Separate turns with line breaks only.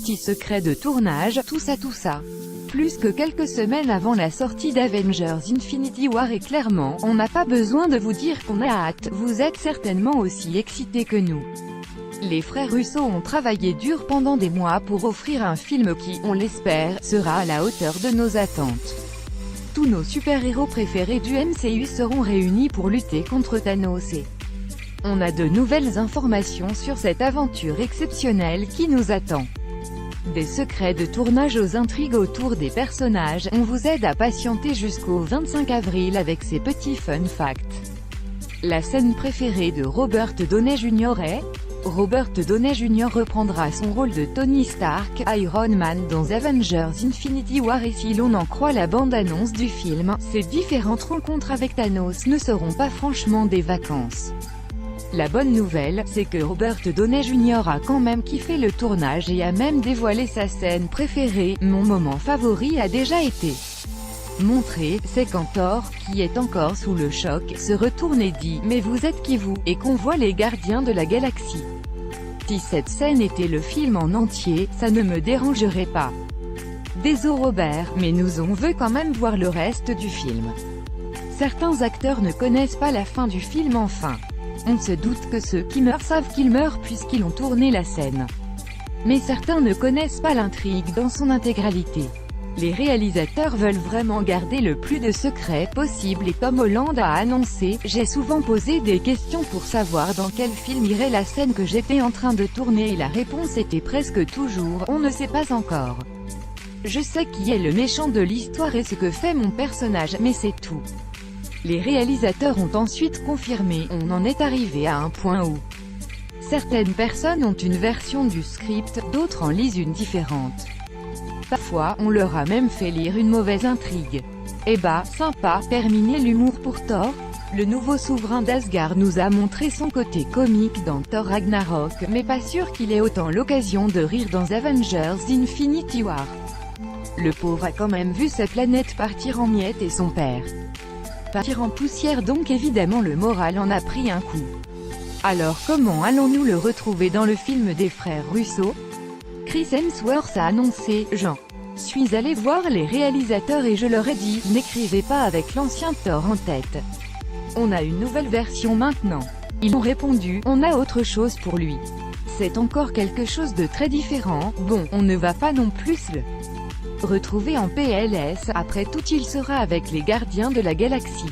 petits secrets de tournage, tout ça. Plus que quelques semaines avant la sortie d'Avengers Infinity War et clairement, on n'a pas besoin de vous dire qu'on a hâte, vous êtes certainement aussi excités que nous. Les frères Russo ont travaillé dur pendant des mois pour offrir un film qui, on l'espère, sera à la hauteur de nos attentes. Tous nos super-héros préférés du MCU seront réunis pour lutter contre Thanos et on a de nouvelles informations sur cette aventure exceptionnelle qui nous attend. Des secrets de tournage aux intrigues autour des personnages, on vous aide à patienter jusqu'au 25 avril avec ces petits fun facts. La scène préférée de Robert Downey Jr. est Robert Downey Jr. reprendra son rôle de Tony Stark, Iron Man dans Avengers Infinity War et si l'on en croit la bande-annonce du film, ces différentes rencontres avec Thanos ne seront pas franchement des vacances. La bonne nouvelle, c'est que Robert Downey Jr. a quand même kiffé le tournage et a même dévoilé sa scène préférée. Mon moment favori a déjà été montré, c'est quand Thor, qui est encore sous le choc, se retourne et dit « Mais vous êtes qui vous ?» et qu'on voit les gardiens de la galaxie. Si cette scène était le film en entier, ça ne me dérangerait pas. Désolé Robert, mais nous on veut quand même voir le reste du film. Certains acteurs ne connaissent pas la fin du film enfin. On se doute que ceux qui meurent savent qu'ils meurent puisqu'ils ont tourné la scène. Mais certains ne connaissent pas l'intrigue dans son intégralité. Les réalisateurs veulent vraiment garder le plus de secrets possible et comme Holland a annoncé, j'ai souvent posé des questions pour savoir dans quel film irait la scène que j'étais en train de tourner et la réponse était presque toujours « on ne sait pas encore ». Je sais qui est le méchant de l'histoire et ce que fait mon personnage, mais c'est tout. Les réalisateurs ont ensuite confirmé, on en est arrivé à un point où certaines personnes ont une version du script, d'autres en lisent une différente. Parfois, on leur a même fait lire une mauvaise intrigue. Eh bah, sympa, terminer l'humour pour Thor. Le nouveau souverain d'Asgard nous a montré son côté comique dans Thor Ragnarok, mais pas sûr qu'il ait autant l'occasion de rire dans Avengers Infinity War. Le pauvre a quand même vu sa planète partir en miettes et son père partir en poussière, donc évidemment le moral en a pris un coup. Alors comment allons-nous le retrouver dans le film des frères Russo? Chris Hemsworth a annoncé « J'en suis allé voir les réalisateurs et je leur ai dit, n'écrivez pas avec l'ancien Thor en tête. On a une nouvelle version maintenant. » Ils ont répondu « On a autre chose pour lui. C'est encore quelque chose de très différent, bon, on ne va pas non plus le retrouver en PLS, après tout il sera avec les gardiens de la galaxie. »